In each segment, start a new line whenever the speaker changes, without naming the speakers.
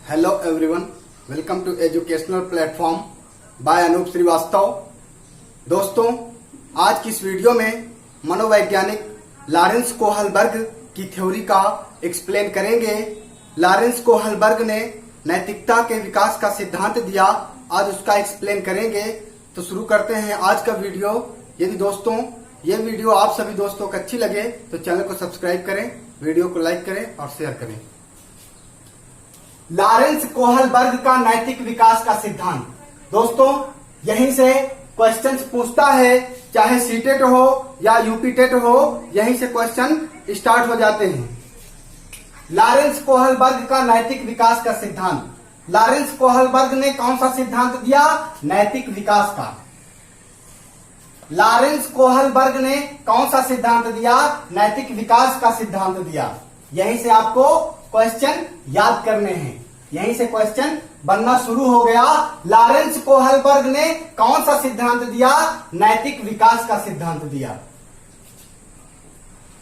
Hello everyone, welcome to educational platform by Anoop Shrivastava. दोस्तों, आज की इस वीडियो में मनोवैज्ञानिक लॉरेंस कोहलबर्ग की थ्योरी का एक्सप्लेन करेंगे। लॉरेंस कोहलबर्ग ने नैतिकता के विकास का सिद्धांत दिया, आज उसका एक्सप्लेन करेंगे। तो शुरू करते हैं आज का वीडियो। यदि दोस्तों ये वीडियो आप सभी दोस्तों को अच्छी लगे तो चैनल को सब्सक्राइब करें, वीडियो को लाइक करें और शेयर करें। लॉरेंस कोहलबर्ग का नैतिक विकास का सिद्धांत। दोस्तों, यहीं से क्वेश्चंस पूछता है, चाहे सीटेट हो या यूपीटेट हो, यहीं से क्वेश्चन स्टार्ट हो जाते हैं। लॉरेंस कोहलबर्ग का नैतिक विकास का सिद्धांत। लॉरेंस कोहलबर्ग ने कौन सा सिद्धांत दिया? नैतिक विकास का। लॉरेंस कोहलबर्ग ने कौन सा सिद्धांत दिया? नैतिक विकास का सिद्धांत दिया। यहीं से आपको क्वेश्चन याद करने हैं, यहीं से क्वेश्चन बनना शुरू हो गया। लॉरेंस कोहलबर्ग ने कौन सा सिद्धांत दिया? नैतिक विकास का सिद्धांत दिया।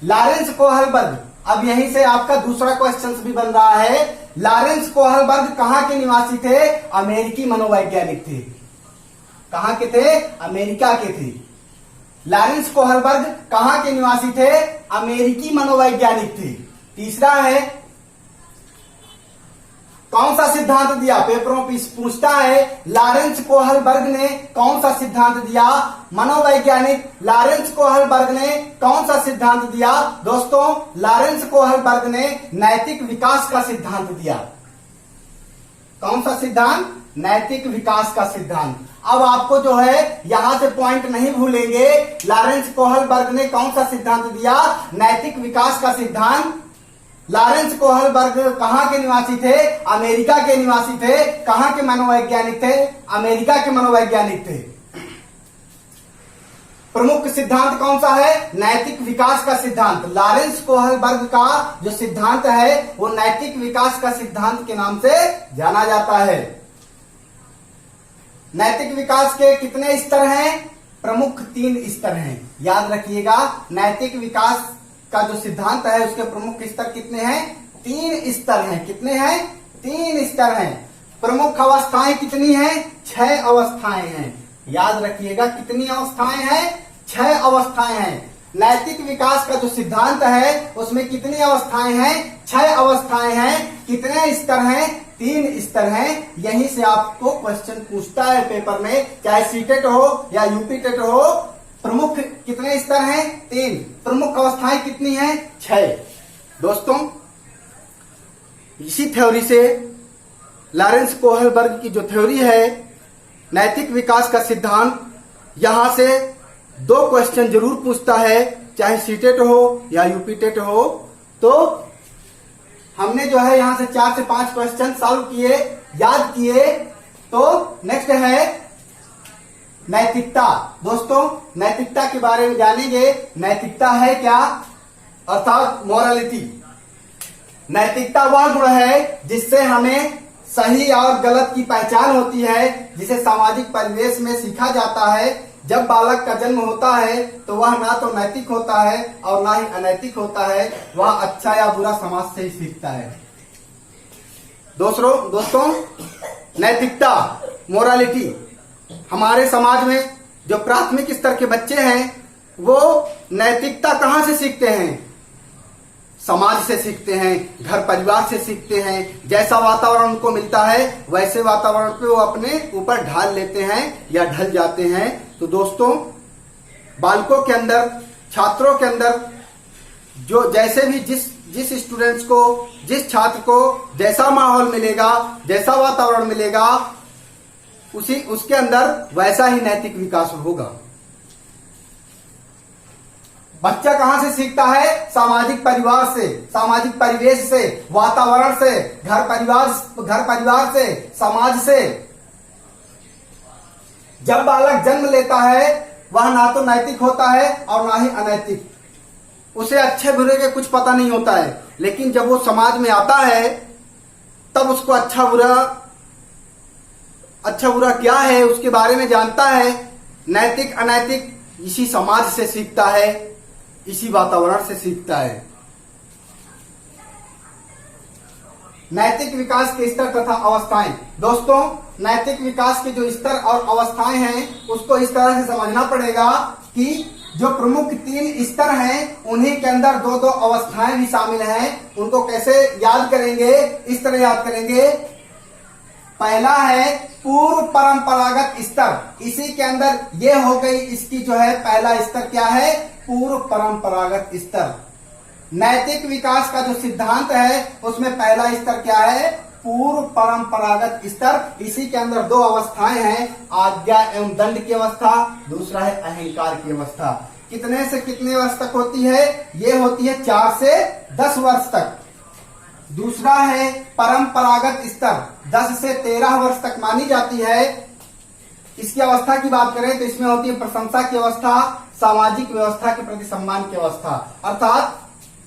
Lawrence Kohlberg. अब यहीं से आपका दूसरा क्वेश्चन भी बन रहा है। लॉरेंस कोहलबर्ग कहां के निवासी थे? अमेरिकी मनोवैज्ञानिक थे। कहां के थे? अमेरिका के थे। लॉरेंस कोहलबर्ग कहां के निवासी थे? अमेरिकी मनोवैज्ञानिक थे। तीसरा है, कौन सा सिद्धांत दिया? पेपरों में पूछता है, लॉरेंस कोहलबर्ग ने कौन सा सिद्धांत दिया? मनोवैज्ञानिक लॉरेंस कोहलबर्ग ने कौन सा सिद्धांत दिया? दोस्तों, लॉरेंस कोहलबर्ग ने नैतिक विकास का सिद्धांत दिया। कौन सा सिद्धांत? नैतिक विकास का सिद्धांत। अब आपको जो है यहां से पॉइंट नहीं भूलेंगे। लॉरेंस कोहलबर्ग ने कौन सा सिद्धांत दिया? नैतिक विकास का सिद्धांत। लॉरेंस कोहलबर्ग कहां के निवासी थे? अमेरिका के निवासी थे। कहां के मनोवैज्ञानिक थे? अमेरिका के मनोवैज्ञानिक थे। प्रमुख सिद्धांत कौन सा है? नैतिक विकास का सिद्धांत। लॉरेंस कोहलबर्ग का जो सिद्धांत है वो नैतिक विकास का सिद्धांत के नाम से जाना जाता है। नैतिक विकास के कितने स्तर हैं? प्रमुख 3 स्तर हैं। याद रखिएगा, नैतिक विकास का जो सिद्धांत है उसके प्रमुख स्तर कितने हैं? 3 स्तर हैं। कितने हैं? 3 स्तर हैं। प्रमुख अवस्थाएं कितनी हैं? 6 अवस्थाएं हैं। याद रखिएगा, कितनी अवस्थाएं हैं? 6 अवस्थाएं हैं। नैतिक विकास का जो सिद्धांत है उसमें कितनी अवस्थाएं हैं? 6 अवस्थाएं हैं। कितने स्तर हैं? 3 स्तर हैं। यहीं से आपको क्वेश्चन पूछता है पेपर में, चाहे सीटेट हो या यूपीटेट हो। प्रमुख कितने स्तर हैं? 3। प्रमुख अवस्थाएं कितनी हैं? 6। दोस्तों, इसी थ्योरी से लॉरेंस कोहलबर्ग की जो थ्योरी है नैतिक विकास का सिद्धांत, यहां से 2 क्वेश्चन जरूर पूछता है, चाहे सीटेट हो या यूपीटेट हो। तो हमने जो है यहां से 4 से 5 क्वेश्चन सॉल्व किए, याद किए। तो नेक्स्ट है नैतिकता। दोस्तों, नैतिकता के बारे में जानेंगे। नैतिकता है क्या? अर्थात मोरालिटी। नैतिकता वह गुण है जिससे हमें सही और गलत की पहचान होती है, जिसे सामाजिक परिवेश में सीखा जाता है। जब बालक का जन्म होता है तो वह ना तो नैतिक होता है और ना ही अनैतिक होता है, वह अच्छा या बुरा समाज से ही सीखता है। दोस्तों, नैतिकता, मोरालिटी, हमारे समाज में जो प्राथमिक स्तर के बच्चे हैं वो नैतिकता कहां से सीखते हैं? समाज से सीखते हैं, घर परिवार से सीखते हैं। जैसा वातावरण उनको मिलता है वैसे वातावरण पे वो अपने ऊपर ढाल लेते हैं या ढल जाते हैं। तो दोस्तों, बालकों के अंदर, छात्रों के अंदर जो जैसे भी जिस स्टूडेंट्स को, जिस छात्र को जैसा माहौल मिलेगा, जैसा वातावरण मिलेगा, उसके अंदर वैसा ही नैतिक विकास होगा। बच्चा कहां से सीखता है? सामाजिक परिवार से, सामाजिक परिवेश से, वातावरण से, घर परिवार से, समाज से। जब बालक जन्म लेता है वह ना तो नैतिक होता है और ना ही अनैतिक। उसे अच्छे बुरे के कुछ पता नहीं होता है, लेकिन जब वो समाज में आता है तब उसको अच्छा बुरा क्या है उसके बारे में जानता है। नैतिक अनैतिक इसी समाज से सीखता है, इसी वातावरण से सीखता है। नैतिक विकास के स्तर तथा अवस्थाएं। दोस्तों, नैतिक विकास के जो स्तर और अवस्थाएं हैं उसको इस तरह से समझना पड़ेगा कि जो प्रमुख 3 स्तर हैं उन्हीं के अंदर 2-2 अवस्थाएं भी शामिल हैं। उनको कैसे याद करेंगे? इस तरह याद करेंगे। पहला है पूर्व परंपरागत स्तर, इसी के अंदर ये हो गई इसकी जो है पहला स्तर क्या है? पूर्व परंपरागत स्तर। नैतिक विकास का जो सिद्धांत है उसमें पहला स्तर क्या है? पूर्व परंपरागत स्तर। इसी के अंदर 2 अवस्थाएं हैं, आज्ञा एवं दंड की अवस्था, दूसरा है अहंकार की अवस्था। कितने से कितने वर्ष तक होती है? ये होती है 4 से 10 वर्ष तक। दूसरा है परंपरागत स्तर, 10 से 13 वर्ष तक मानी जाती है। इसकी अवस्था की बात करें तो इसमें होती है प्रशंसा की अवस्था, सामाजिक व्यवस्था के प्रति सम्मान की अवस्था। अर्थात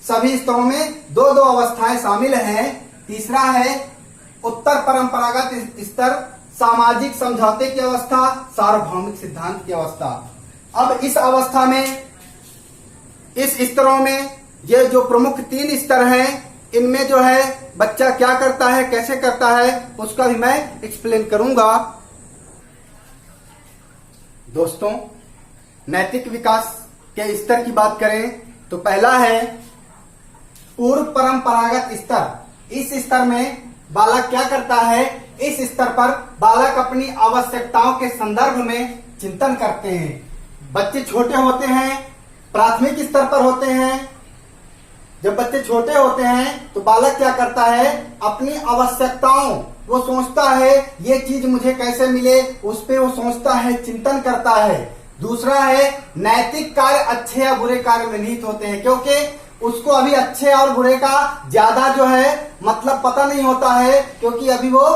सभी स्तरों में 2-2 अवस्थाएं शामिल हैं। तीसरा है उत्तर परंपरागत स्तर, सामाजिक समझौते की अवस्था, सार्वभौमिक सिद्धांत की अवस्था। अब इस अवस्था में, इस स्तरों में ये जो प्रमुख 3 स्तर हैं इनमें जो है बच्चा क्या करता है, कैसे करता है, उसका भी मैं एक्सप्लेन करूंगा। दोस्तों, नैतिक विकास के स्तर की बात करें तो पहला है पूर्व परंपरागत स्तर। इस स्तर में बालक क्या करता है? इस स्तर पर बालक अपनी आवश्यकताओं के संदर्भ में चिंतन करते हैं। बच्चे छोटे होते हैं, प्राथमिक स्तर पर होते हैं। जब बच्चे छोटे होते हैं तो बालक क्या करता है? अपनी आवश्यकताओं, वो सोचता है ये चीज मुझे कैसे मिले, उस पे वो सोचता है, चिंतन करता है। दूसरा है नैतिक कार्य अच्छे या बुरे कार्य में निहित होते हैं, क्योंकि उसको अभी अच्छे और बुरे का ज्यादा जो है मतलब पता नहीं होता है, क्योंकि अभी वो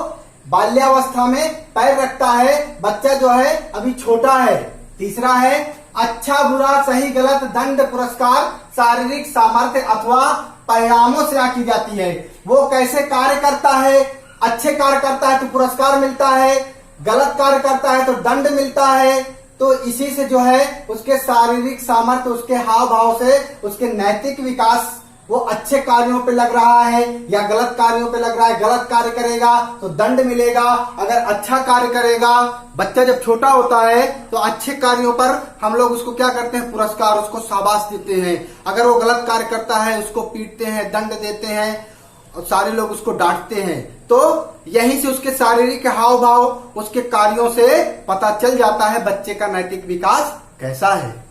बाल्यावस्था में पैर रखता है, बच्चा जो है अभी छोटा है। तीसरा है अच्छा बुरा सही गलत दंड पुरस्कार शारीरिक सामर्थ्य अथवा परिणामों से की जाती है। वो कैसे कार्य करता है? अच्छे कार्य करता है तो पुरस्कार मिलता है, गलत कार्य करता है तो दंड मिलता है। तो इसी से जो है उसके शारीरिक सामर्थ्य, उसके हाव भाव से उसके नैतिक विकास, वो अच्छे कार्यों पे लग रहा है या गलत कार्यों पे लग रहा है। गलत कार्य करेगा तो दंड मिलेगा, अगर अच्छा कार्य करेगा, बच्चा जब छोटा होता है तो अच्छे कार्यों पर हम लोग उसको क्या करते हैं? पुरस्कार, उसको शाबाश देते हैं। अगर वो गलत कार्य करता है उसको पीटते हैं, दंड देते हैं और सारे लोग उसको डांटते हैं। तो यहीं से उसके शारीरिक हाव भाव, उसके कार्यों से पता चल जाता है बच्चे का नैतिक विकास कैसा है।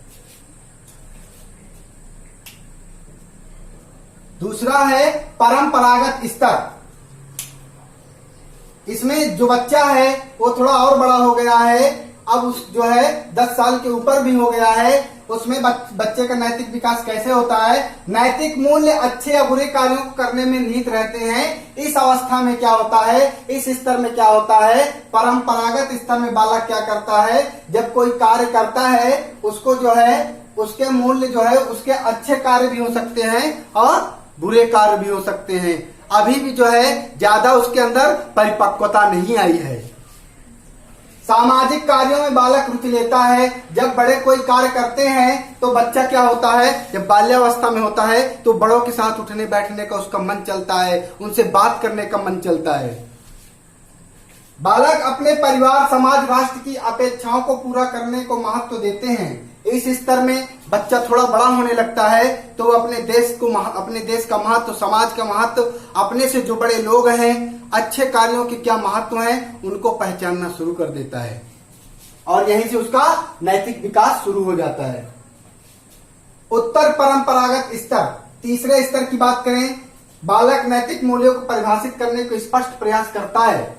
दूसरा है परंपरागत स्तर। इसमें जो बच्चा है वो थोड़ा और बड़ा हो गया है, अब उस जो है 10 साल के ऊपर भी हो गया है। उसमें बच्चे का नैतिक विकास कैसे होता है? नैतिक मूल्य अच्छे या बुरे कार्यों को करने में निहित रहते हैं। इस अवस्था में क्या होता है? इस स्तर में क्या होता है? परंपरागत स्तर में बालक क्या करता है? जब कोई कार्य करता है उसको जो है उसके मूल्य जो है उसके अच्छे कार्य भी हो सकते हैं और बुरे कार्य भी हो सकते हैं। अभी भी जो है ज्यादा उसके अंदर परिपक्वता नहीं आई है। सामाजिक कार्यों में बालक रुचि लेता है। जब बड़े कोई कार्य करते हैं तो बच्चा क्या होता है? जब बाल्यावस्था में होता है तो बड़ों के साथ उठने बैठने का उसका मन चलता है, उनसे बात करने का मन चलता है। बालक अपने परिवार, समाज, राष्ट्र की अपेक्षाओं को पूरा करने को महत्व देते हैं। इस स्तर में बच्चा थोड़ा बड़ा होने लगता है तो वो अपने देश का महत्व, समाज का महत्व, अपने से जो बड़े लोग हैं, अच्छे कार्यों के क्या महत्व हैं, उनको पहचानना शुरू कर देता है और यहीं से उसका नैतिक विकास शुरू हो जाता है। उत्तर परंपरागत स्तर, तीसरे स्तर की बात करें, बालक नैतिक मूल्यों को परिभाषित करने को स्पष्ट प्रयास करता है।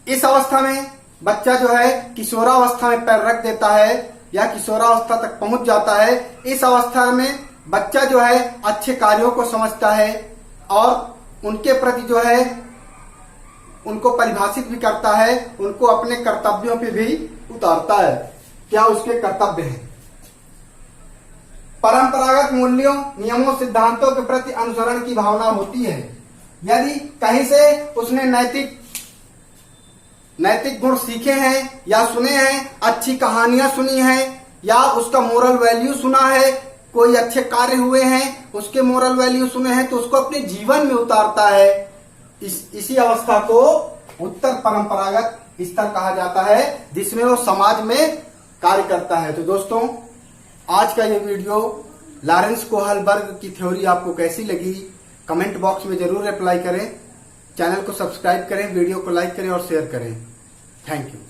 इस अवस्था में बच्चा जो है किशोरावस्था में पैर रख देता है या किशोरावस्था तक पहुंच जाता है। इस अवस्था में बच्चा जो है अच्छे कार्यों को समझता है और उनके प्रति जो है उनको परिभाषित भी करता है, उनको अपने कर्तव्यों पे भी उतारता है, क्या उसके कर्तव्य हैं। परंपरागत मूल्यों, नियमों, सिद्धांतों के प्रति अनुसरण की भावना होती है। यदि कहीं से उसने नैतिक गुण सीखे हैं या सुने हैं, अच्छी कहानियां सुनी हैं या उसका मोरल वैल्यू सुना है, कोई अच्छे कार्य हुए हैं उसके मोरल वैल्यू सुने हैं, तो उसको अपने जीवन में उतारता है। इसी अवस्था को उत्तर परंपरागत स्तर कहा जाता है, जिसमें वो समाज में कार्य करता है। तो दोस्तों, आज का ये वीडियो लॉरेंस कोहलबर्ग की थ्योरी आपको कैसी लगी, कमेंट बॉक्स में जरूर रिप्लाई करें। चैनल को सब्सक्राइब करें, वीडियो को लाइक करें और शेयर करें। Thank you.